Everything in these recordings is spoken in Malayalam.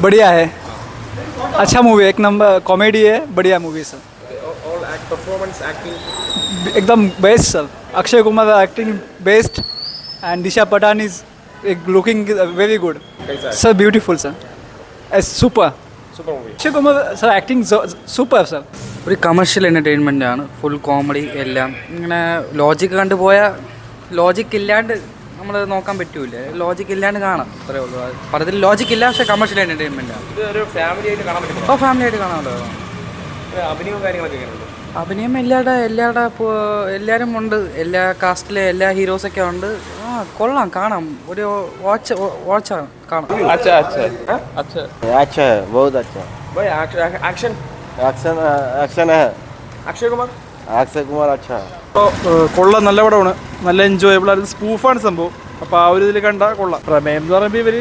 बढ़िया है, अच्छा मूवी, एक नंबर कॉमेडी है, बढ़िया movie sir, All act performance acting. एकदम best sir. Akshay Kumar acting best and Disha Patani is looking very good कैसा है? Sir, beautiful sir, super. Super movie. Akshay Kumar sir acting super sir. ഒരു കമേഴ്ഷ്യൽ എൻ്റർടൈൻമെൻ്റ് ആണ്, ഫുൾ കോമഡി എല്ലാം. ഇങ്ങനെ ലോജിക്ക് കണ്ടുപോയാൽ ലോജിക്ക് ഇല്ലാണ്ട് നമ്മൾ നോക്കാൻ പറ്റൂല, ലോജിക്ക് ഇല്ലാണ്ട് കാണാം, അത്രേ ഉള്ളൂ. പലതിൽ ലോജിക്ക് ഇല്ല, പക്ഷേ കമേഴ്ഷ്യൽ എൻ്റർടൈൻമെൻ്റ് ആണ്. ഇത് ഒരു ഫാമിലി ആയിട്ട് കാണാൻ പറ്റുമോ? അപ്പോൾ ഫാമിലി ആയിട്ട് കാണാമല്ലോ. അഭിനയവും കാര്യങ്ങളൊക്കെ എങ്ങനെയുണ്ട്? അഭിനയം എല്ലാവരും ഉണ്ട്, എല്ലാ കാസ്റ്റിലെ എല്ലാ ഹീറോസൊക്കെ ഉണ്ട്. കൊള്ളാം, കാണാം, ഒരു വാച്ചാണ് കാണാം. अच्छा अच्छा अच्छा अच्छा है, बहुत अच्छा है. भाई एक्शन एक्शन एक्शन है. अक्षय कुमार. अक्षय कुमार अच्छा है. അപ്പോൾ കൊള്ളാം, നല്ല പടമാണ്, നല്ല എൻജോയബിൾ ആയിരുന്നു. സ്പൂഫാണ് സംഭവം. അപ്പോൾ ആ ഒരു ഇതിൽ കണ്ട കൊള്ളാം. പ്രമേയം എന്ന് പറയുമ്പോൾ ഇവർ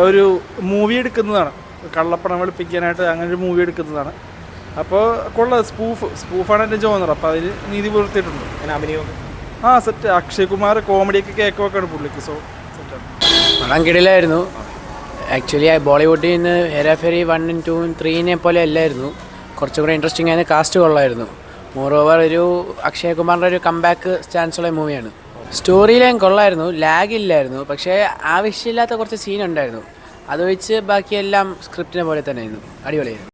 ഒരു മൂവി എടുക്കുന്നതാണ്, കള്ളപ്പണം വെളുപ്പിക്കാനായിട്ട് അങ്ങനെ ഒരു മൂവി എടുക്കുന്നതാണ്. അപ്പോൾ കൊള്ളാം, സ്പൂഫാണ് എൻ്റെ ജോണർ. അപ്പോൾ അതിൽ നീതി പുലർത്തിയിട്ടുണ്ട്. അങ്ങനെ അഭിനയം ആ സെറ്റ്. അക്ഷയ് കുമാർ കോമഡിയൊക്കെ കേൾക്കുമൊക്കെയാണ് പുള്ളിക്ക്. സോ സെറ്റാണ്. പടം കിടിലായിരുന്നു. ആക്ച്വലി ബോളിവുഡിൽ നിന്ന് ഹെരാഫെറി 1, 2, 3 പോലെ അല്ലായിരുന്നു, കുറച്ചുകൂടെ ഇൻട്രസ്റ്റിംഗ് ആയിരുന്നു. കാസ്റ്റ് കൊള്ളായിരുന്നു. മോറോവർ ഒരു അക്ഷയ് കുമാറിൻ്റെ ഒരു കംബാക്ക് ചാൻസുള്ള മൂവിയാണ്. സ്റ്റോറി ലൈൻ കൊള്ളായിരുന്നു, ലാഗ് ഇല്ലായിരുന്നു, പക്ഷേ ആവശ്യമില്ലാത്ത കുറച്ച് സീൻ ഉണ്ടായിരുന്നു. അത് വെച്ച് ബാക്കിയെല്ലാം സ്ക്രിപ്റ്റിനെ പോലെ തന്നെ ആയിരുന്നു, അടിപൊളിയായിരുന്നു.